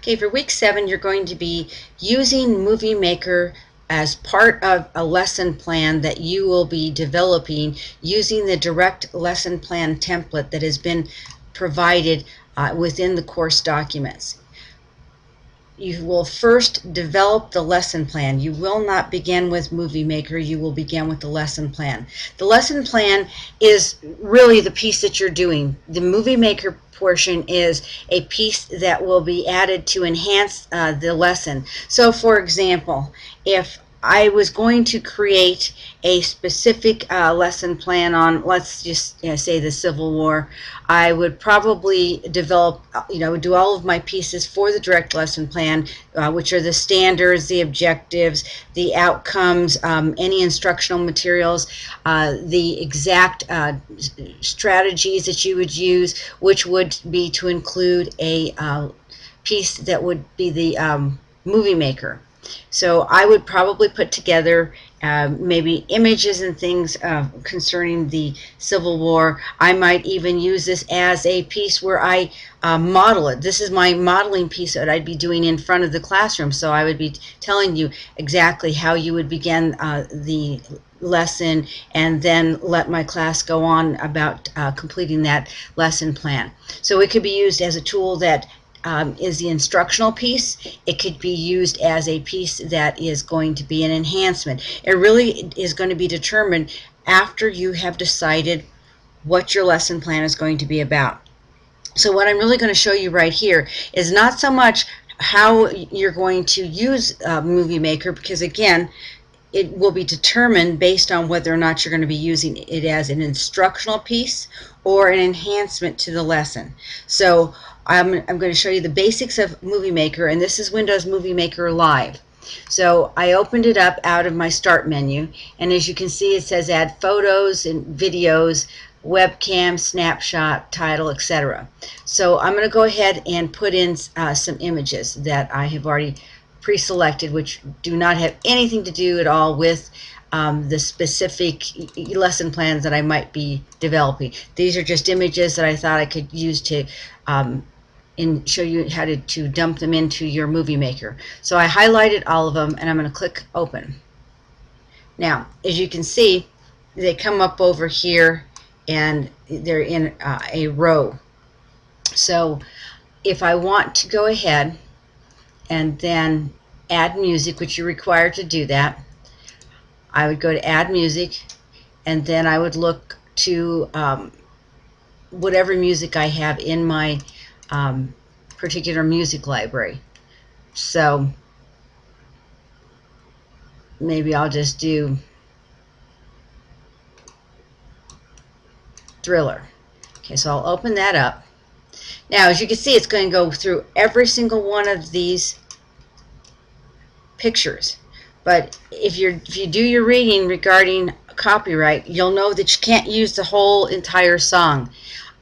Okay, for week 7, you're going to be using Movie Maker as part of a lesson plan that you will be developing using the direct lesson plan template that has been provided within the course documents. You will first develop the lesson plan. You will not begin with Movie Maker. You will begin with the lesson plan. The lesson plan is really the piece that you're doing. The Movie Maker portion is a piece that will be added to enhance the lesson. So, for example, if I was going to create a specific lesson plan on, let's just say the Civil War, I would probably develop, do all of my pieces for the direct lesson plan, which are the standards, the objectives, the outcomes, any instructional materials, the exact strategies that you would use, which would be to include a piece that would be the Movie Maker. So I would probably put together maybe images and things concerning the Civil War. I might even use this as a piece where I model it. This is my modeling piece that I'd be doing in front of the classroom. So I would be telling you exactly how you would begin the lesson and then let my class go on about completing that lesson plan. So it could be used as a tool that is the instructional piece. It could be used as a piece that is going to be an enhancement. It really is going to be determined after you have decided what your lesson plan is going to be about. So what I'm really going to show you right here is not so much how you're going to use Movie Maker, because again, it will be determined based on whether or not you're going to be using it as an instructional piece or an enhancement to the lesson. So I'm going to show you the basics of Movie Maker, and this is Windows Movie Maker Live. So I opened it up out of my Start menu, and as you can see, it says add photos and videos, webcam, snapshot, title, etc. So I'm going to go ahead and put in some images that I have already pre-selected, which do not have anything to do at all with the specific lesson plans that I might be developing. These are just images that I thought I could use to show you how to dump them into your Movie Maker. So I highlighted all of them, and I'm going to click Open. Now, as you can see, they come up over here, and they're in a row. So if I want to go ahead and then add music, which you're required to do that, I would go to add music, and then I would look to whatever music I have in my particular music library. So maybe I'll just do Thriller. Okay, so I'll open that up. Now, as you can see, it's going to go through every single one of these pictures. But if you do your reading regarding copyright, you'll know that you can't use the whole entire song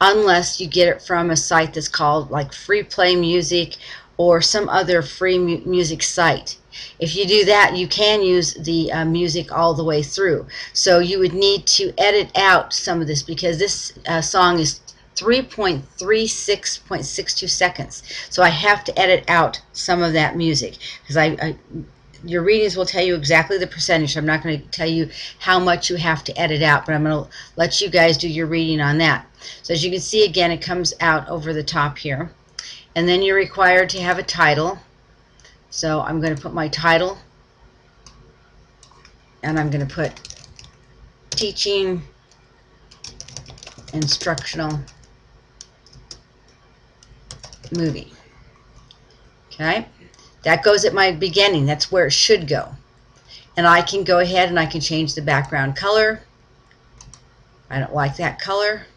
unless you get it from a site that's called like Free Play Music or some other free music site. If you do that, you can use the music all the way through. So you would need to edit out some of this, because this song is 3.36.62 seconds. So I have to edit out some of that music, because your readings will tell you exactly the percentage. I'm not going to tell you how much you have to edit out, but I'm going to let you guys do your reading on that. So as you can see, again, it comes out over the top here. And then you're required to have a title. So I'm going to put my title, and I'm going to put Teaching Instructional Movie. Okay, that goes at my beginning. That's where it should go. And I can go ahead and I can change the background color. I don't like that color.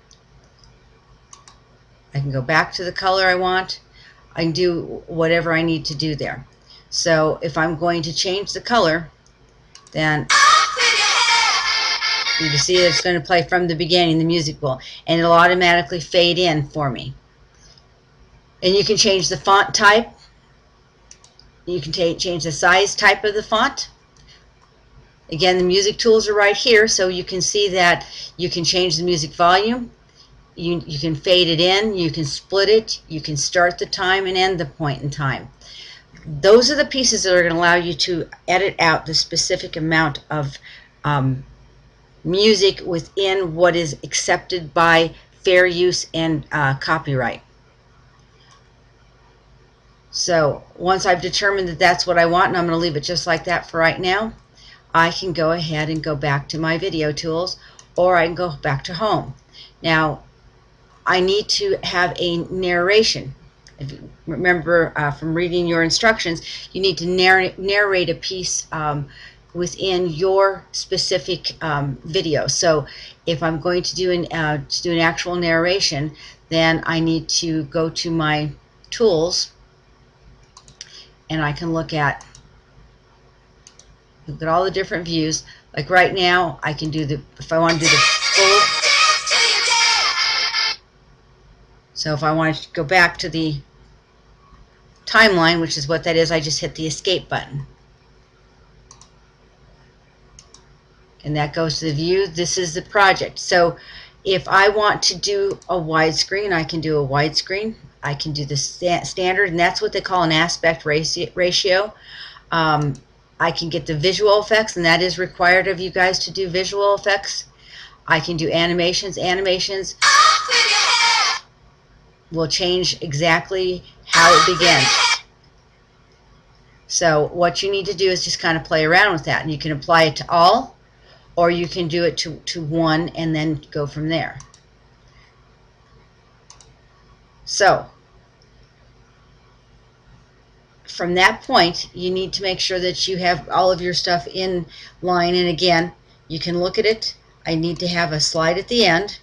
I can go back to the color I want. I can do whatever I need to do there. So if I'm going to change the color, then you can see it's going to play from the beginning, the music will, and it'll automatically fade in for me. And you can change the font type. You can change the size type of the font. Again, the music tools are right here, so you can see that you can change the music volume. You can fade it in, you can split it, you can start the time and end the point in time. Those are the pieces that are going to allow you to edit out the specific amount of music within what is accepted by fair use and copyright. So once I've determined that that's what I want, and I'm going to leave it just like that for right now, I can go ahead and go back to my video tools, or I can go back to home. Now, I need to have a narration. If you remember from reading your instructions, you need to narrate a piece within your specific video. So if I'm going to do an actual narration, then I need to go to my tools, and I can look at all the different views. Like right now, I can do if I want to do the full. So if I want to go back to the timeline, which is what that is, I just hit the escape button. And that goes to the view. This is the project. So if I want to do a widescreen, I can do a widescreen. I can do the standard, and that's what they call an aspect ratio. I can get the visual effects, and that is required of you guys to do visual effects. I can do animations. Animations will change exactly how it begins. So what you need to do is just kind of play around with that, and you can apply it to all, or you can do it to one and then go from there. So from that point, you need to make sure that you have all of your stuff in line, and again, you can look at it. I need to have a slide at the end.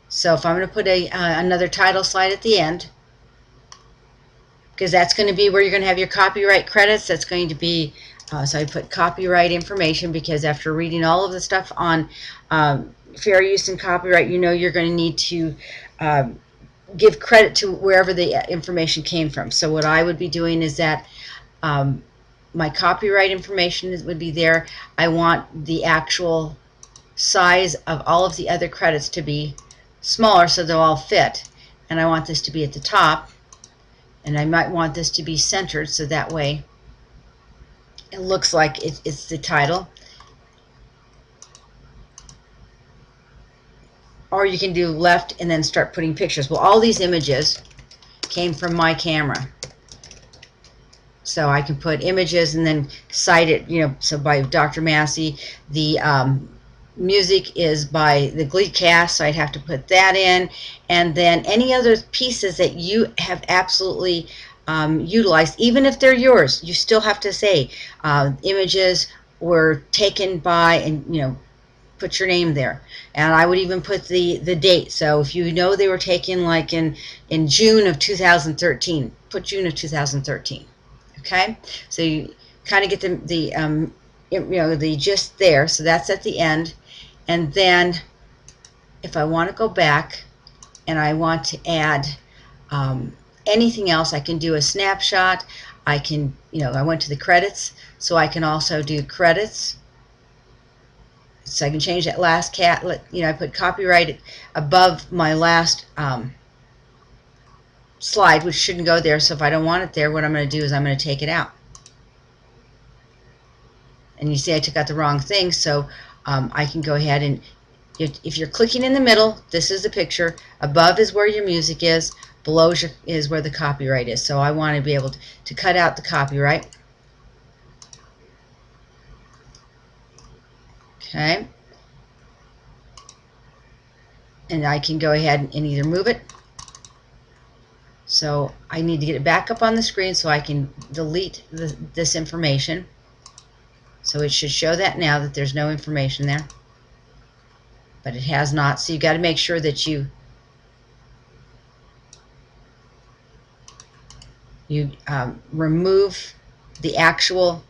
So if I'm going to put another title slide at the end, because that's going to be where you're going to have your copyright credits. That's going to be, so I put copyright information, because after reading all of the stuff on fair use and copyright, you know you're going to need to give credit to wherever the information came from. So what I would be doing is that my copyright information would be there. I want the actual size of all of the other credits to be smaller so they'll all fit, and I want this to be at the top, and I might want this to be centered so that way it looks like it's the title. Or you can do left and then start putting pictures. Well, all these images came from my camera, so I can put images and then cite it, you know, so by Dr. Massey. The music is by the Glee cast, so I'd have to put that in, and then any other pieces that you have absolutely utilized, even if they're yours, you still have to say images were taken by, and you know, put your name there. And I would even put the date. So if you know they were taken like in June of 2013, put June of 2013. Okay, so you kind of get the you know, the gist there. So that's at the end. And then if I want to go back and I want to add anything else, I can do a snapshot. I can, you know, I went to the credits, so I can also do credits. So I can change that last you know, I put copyright above my last slide, which shouldn't go there. So if I don't want it there, what I'm going to do is I'm going to take it out. And you see I took out the wrong thing, so I can go ahead and, if you're clicking in the middle, this is the picture. Above is where your music is. Below is where the copyright is. So I want to be able to cut out the copyright. Okay. And I can go ahead and either move it. So I need to get it back up on the screen so I can delete this information. So it should show that now that there's no information there, but it has not. So you got to make sure that you remove the actual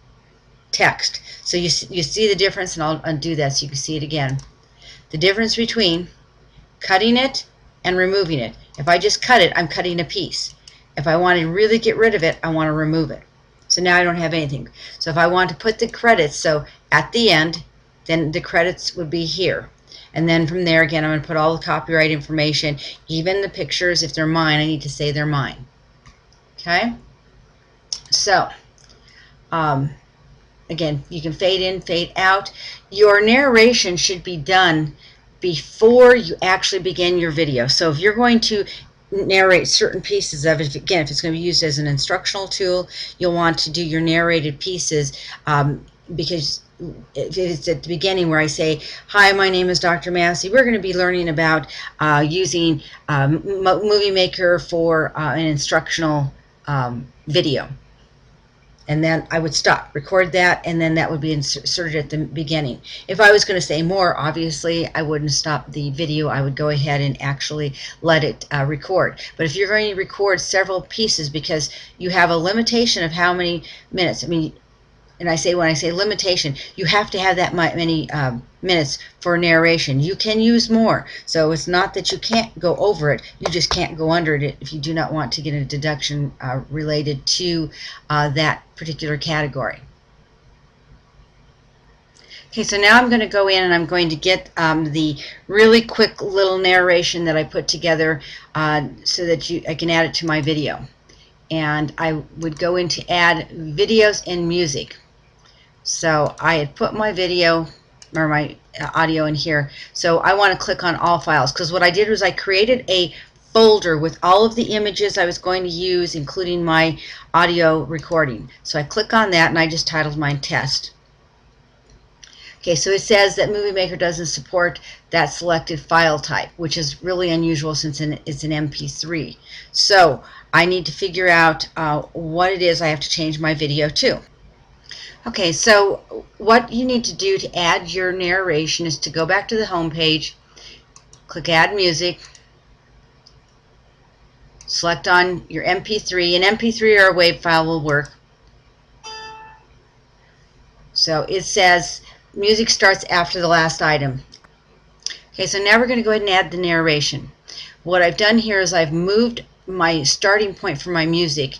text. So you see the difference, and I'll undo that so you can see it again. The difference between cutting it and removing it. If I just cut it, I'm cutting a piece. If I want to really get rid of it, I want to remove it. So now I don't have anything. So if I want to put the credits, so at the end, then the credits would be here. And then from there, again, I'm going to put all the copyright information, even the pictures. If they're mine, I need to say they're mine. Okay? So, again, you can fade in, fade out. Your narration should be done before you actually begin your video. So if you're going to narrate certain pieces of it, again, if it's going to be used as an instructional tool, you'll want to do your narrated pieces because if it's at the beginning where I say, hi, my name is Dr. Massey, we're going to be learning about using Movie Maker for an instructional video. And then I would stop, record that, and then that would be inserted at the beginning. If I was going to say more, obviously, I wouldn't stop the video. I would go ahead and actually let it record. But if you're going to record several pieces because you have a limitation of how many minutes, I mean, and when I say limitation, you have to have that many minutes for narration. You can use more. So it's not that you can't go over it. You just can't go under it if you do not want to get a deduction related to that particular category. Okay, so now I'm going to go in and I'm going to get the really quick little narration that I put together so that I can add it to my video. And I would go into add videos and music. So I had put my video or my audio in here. So I want to click on all files, because what I did was I created a folder with all of the images I was going to use, including my audio recording. So I click on that and I just titled mine test. Okay, so it says that Movie Maker doesn't support that selected file type, which is really unusual since it's an MP3. So I need to figure out what it is I have to change my video to. Okay, so what you need to do to add your narration is to go back to the home page, click Add Music, select on your MP3. An MP3 or a WAV file will work. So it says music starts after the last item. Okay, so now we're going to go ahead and add the narration. What I've done here is I've moved my starting point for my music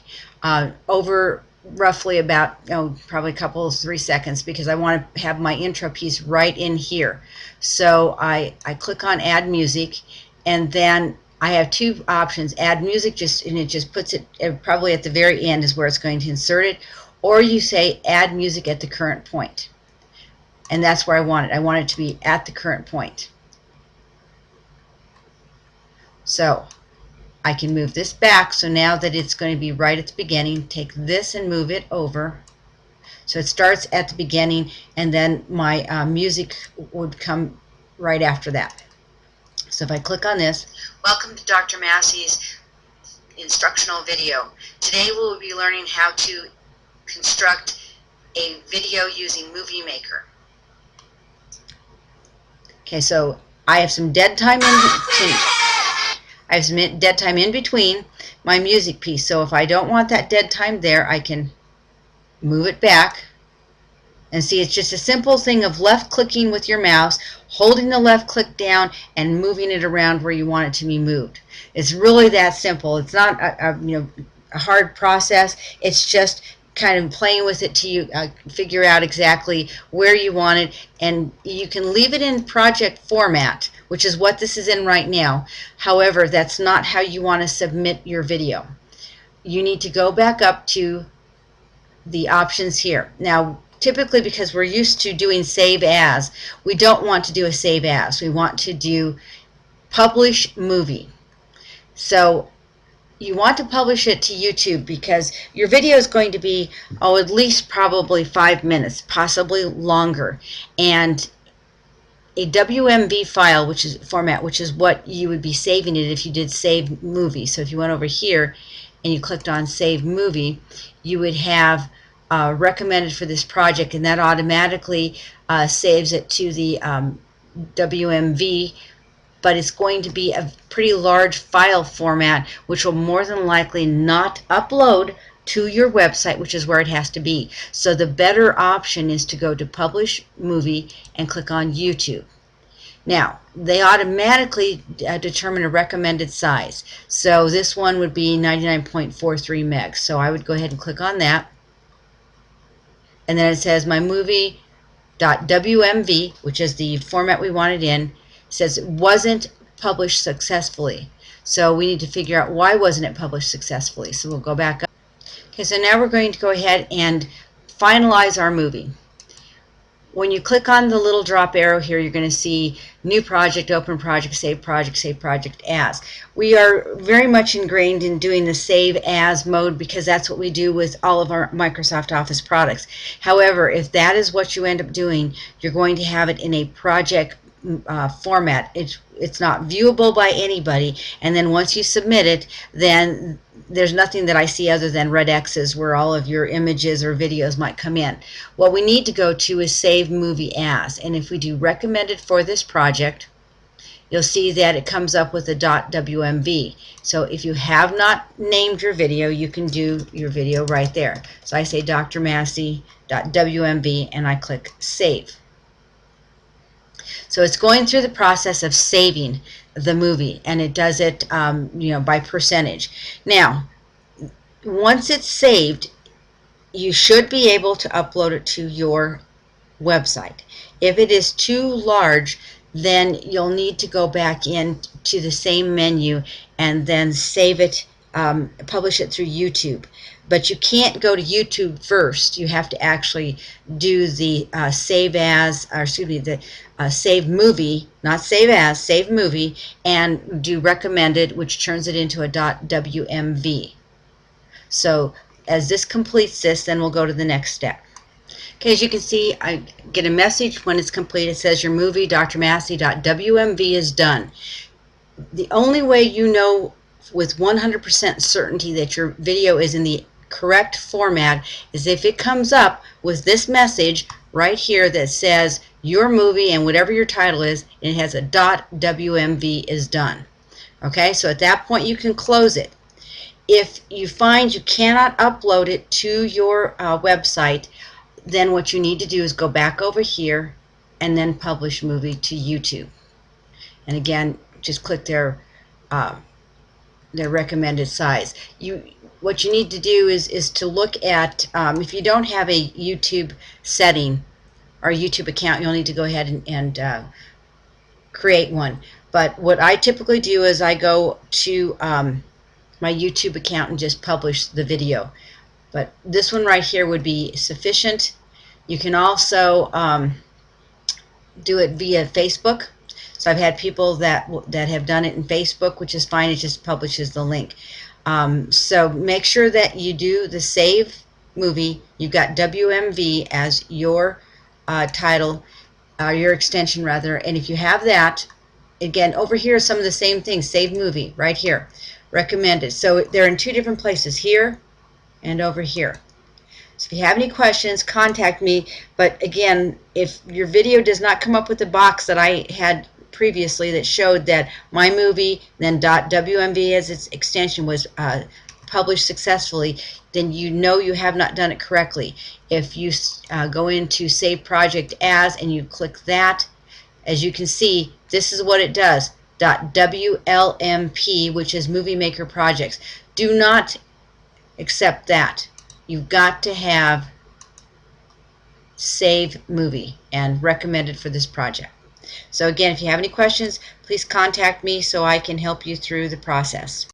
over roughly about probably a couple 3 seconds, because I want to have my intro piece right in here. So I click on Add Music, and then I have two options. Add Music, and it just puts it probably at the very end is where it's going to insert it, or you say Add Music at the current point, and that's where I want it. I want it to be at the current point. So I can move this back, so now that it's going to be right at the beginning, take this and move it over. So it starts at the beginning, and then my music would come right after that. So if I click on this, welcome to Dr. Massey's instructional video. Today we'll be learning how to construct a video using Movie Maker. Okay, so I have some dead time in between my music piece. So if I don't want that dead time there, I can move it back. And see, it's just a simple thing of left clicking with your mouse, holding the left click down and moving it around where you want it to be moved. It's really that simple. It's not a hard process. It's just kind of playing with it to figure out exactly where you want it, and you can leave it in project format, which is what this is in right now. However, that's not how you want to submit your video. You need to go back up to the options here. Now, typically, because we're used to doing save as, we don't want to do a save as. We want to do publish movie. So you want to publish it to YouTube, because your video is going to be at least probably 5 minutes, possibly longer, and a WMV file, which is format, which is what you would be saving it if you did save movie. So if you went over here and you clicked on save movie, you would have recommended for this project, and that automatically saves it to the WMV, but it's going to be a pretty large file format, which will more than likely not upload to your website, which is where it has to be. So the better option is to go to Publish Movie and click on YouTube. Now, they automatically determine a recommended size. So this one would be 99.43 megs. So I would go ahead and click on that. And then it says my movie.wmv, which is the format we want it in, says it wasn't published successfully. So we need to figure out why wasn't it published successfully. So we'll go back up. Okay, so now we're going to go ahead and finalize our movie. When you click on the little drop arrow here, you're going to see new project, open project, save project as. We are very much ingrained in doing the save as mode because that's what we do with all of our Microsoft Office products. However, if that is what you end up doing, you're going to have it in a project format. It's not viewable by anybody, and then once you submit it, then there's nothing that I see other than red X's where all of your images or videos might come in. What we need to go to is Save Movie As, and if we do recommended for this project, you'll see that it comes up with a .wmv. So if you have not named your video, you can do your video right there. So I say Dr. Massey.wmv and I click Save. So it's going through the process of saving the movie, and it does it by percentage. Now, once it's saved, you should be able to upload it to your website. If it is too large, then you'll need to go back into the same menu and then save it, publish it through YouTube. But you can't go to YouTube first. You have to actually do the save movie, not save as, save movie, and do recommended, which turns it into a .wmv. So as this completes this, then we'll go to the next step. Okay, as you can see, I get a message when it's complete. It says your movie, drmassey.wmv, is done. The only way you know with 100% certainty that your video is in the correct format is if it comes up with this message right here that says your movie and whatever your title is, and it has a .wmv is done. Okay, so at that point you can close it. If you find you cannot upload it to your website, then what you need to do is go back over here and then publish movie to YouTube. And again, just click their recommended size. What you need to do is to look at, if you don't have a YouTube setting or a YouTube account, you'll need to go ahead and create one. But what I typically do is I go to my YouTube account and just publish the video. But this one right here would be sufficient. You can also do it via Facebook. So I've had people that have done it in Facebook, which is fine. It just publishes the link. So make sure that you do the save movie. You've got WMV as your title, your extension rather. And if you have that, again, over here are some of the same things. Save movie right here, recommended. So they're in two different places, here and over here. So if you have any questions, contact me. But again, if your video does not come up with the box that I had previously that showed that my movie, then .wmv as its extension, was published successfully, then you know you have not done it correctly. If you go into Save Project As and you click that, as you can see, this is what it does. .wlmp, which is Movie Maker Projects. Do not accept that. You've got to have Save Movie and recommended for this project. So again, if you have any questions, please contact me so I can help you through the process.